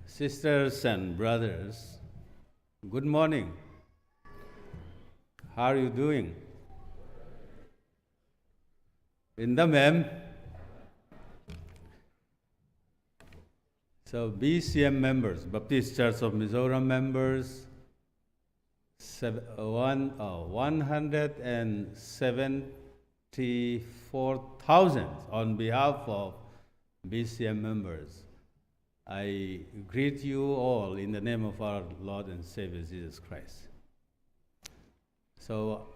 Sisters and brothers, good morning. How are you doing? Inda ma'am. So BCM members, Baptist Church of Mizoram members, 174,000 on behalf of BCM members. I greet you all in the name of our Lord and Savior Jesus Christ. So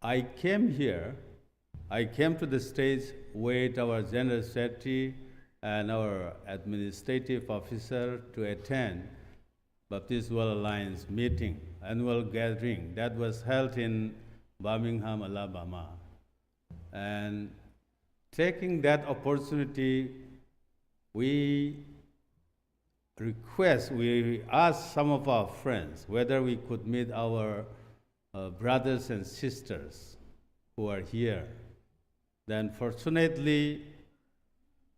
I came to the stage with our General Secretary and our administrative officer to attend Baptist World Alliance meeting, annual gathering that was held in Birmingham, Alabama. And taking that opportunity, we asked some of our friends whether we could meet our brothers and sisters who are here. Then fortunately,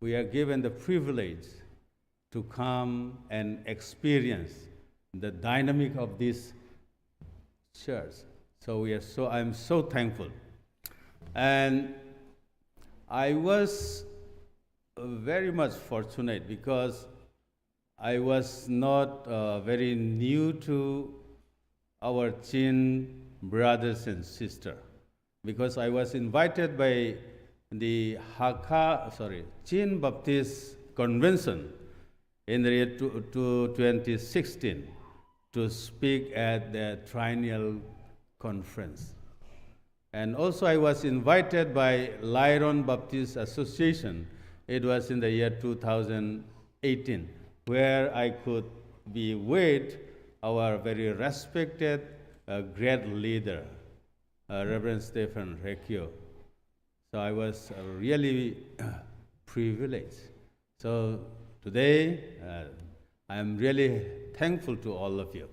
we are given the privilege to come and experience the dynamic of this church. So I'm so thankful. And I was very much fortunate because I was not very new to our Chin brothers and sisters, because I was invited by the Chin Baptist Convention in the year 2016 to speak at the triennial conference. And also I was invited by Lyron Baptist Association. It was in the year 2018, where I could be with our very respected great leader, Reverend Stephen Recchio. So I was really privileged. So today, I am really thankful to all of you.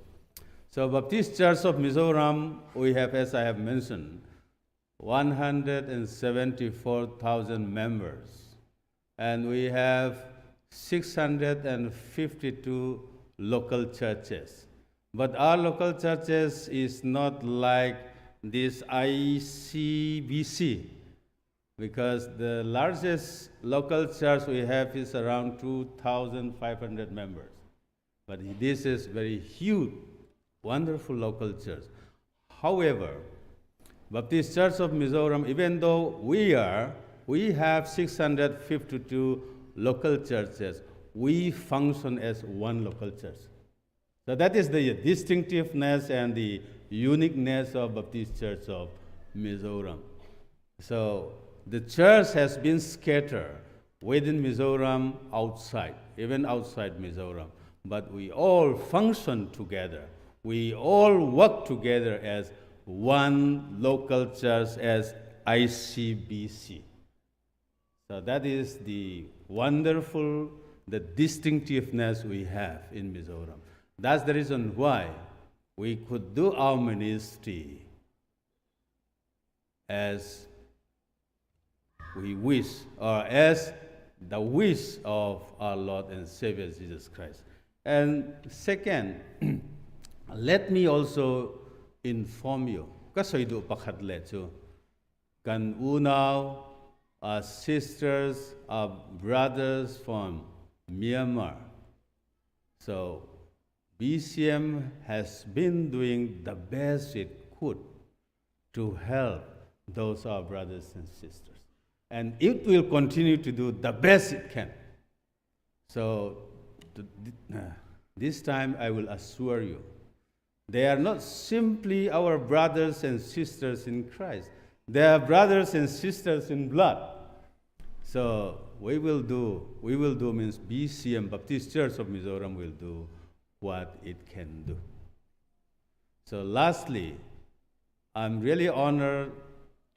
So Baptist Church of Mizoram, we have, as I have mentioned, 174,000 members. And we have 652 local churches. But our local churches is not like this ICBC, because the largest local church we have is around 2,500 members. But this is very huge, wonderful local church. However, Baptist Church of Mizoram, even though we have 652 local churches, we function as one local church. So that is the distinctiveness and the uniqueness of Baptist Church of Mizoram. So the church has been scattered within Mizoram, outside, even outside Mizoram. But we all function together. We all work together as one local church, as ICBC. So that is the wonderful, the distinctiveness we have in Mizoram. That's the reason why we could do our ministry as we wish, or as the wish of our Lord and Savior Jesus Christ. And second, let me also inform you, kasoy do pakadle chu, kan unaw, our sisters, our brothers from Myanmar. So BCM has been doing the best it could to help those our brothers and sisters. And it will continue to do the best it can. So this time I will assure you, they are not simply our brothers and sisters in Christ. They are brothers and sisters in blood. So we will do means BCM, Baptist Church of Mizoram, will do what it can do. So lastly, I'm really honored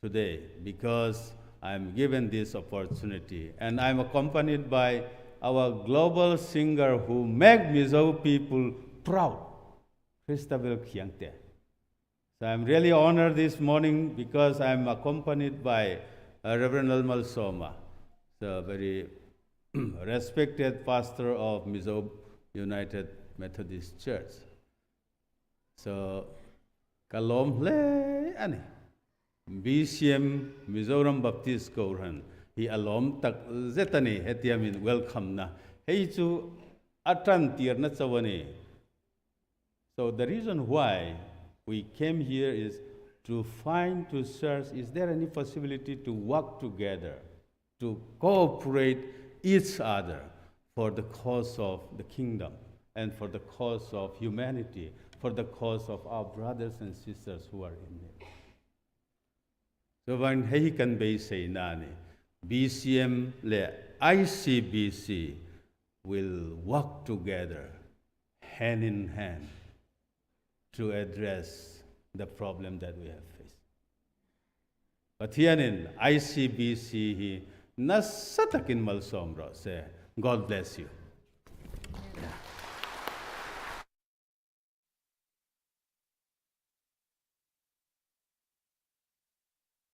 today because I'm given this opportunity, and I'm accompanied by our global singer who make Mizo people proud, Christabel Kyangte. So I'm really honored this morning because I'm accompanied by Reverend Lawma, the very respected pastor of Mizo United Methodist Church. So, kalom le ani. BCM Mizoram Baptist Koran. He alom tak zetani hetiamin welcome na. Hey chu atran tier na chawane. So the reason why we came here is to find, to search, is there any possibility to work together, to cooperate each other for the cause of the kingdom and for the cause of humanity, for the cause of our brothers and sisters who are in need. So when he can be say nani, BCM le ICBC will work together hand in hand to address the problem that we have faced. But here in ICBC, he nasatakin malsomro say, God bless you.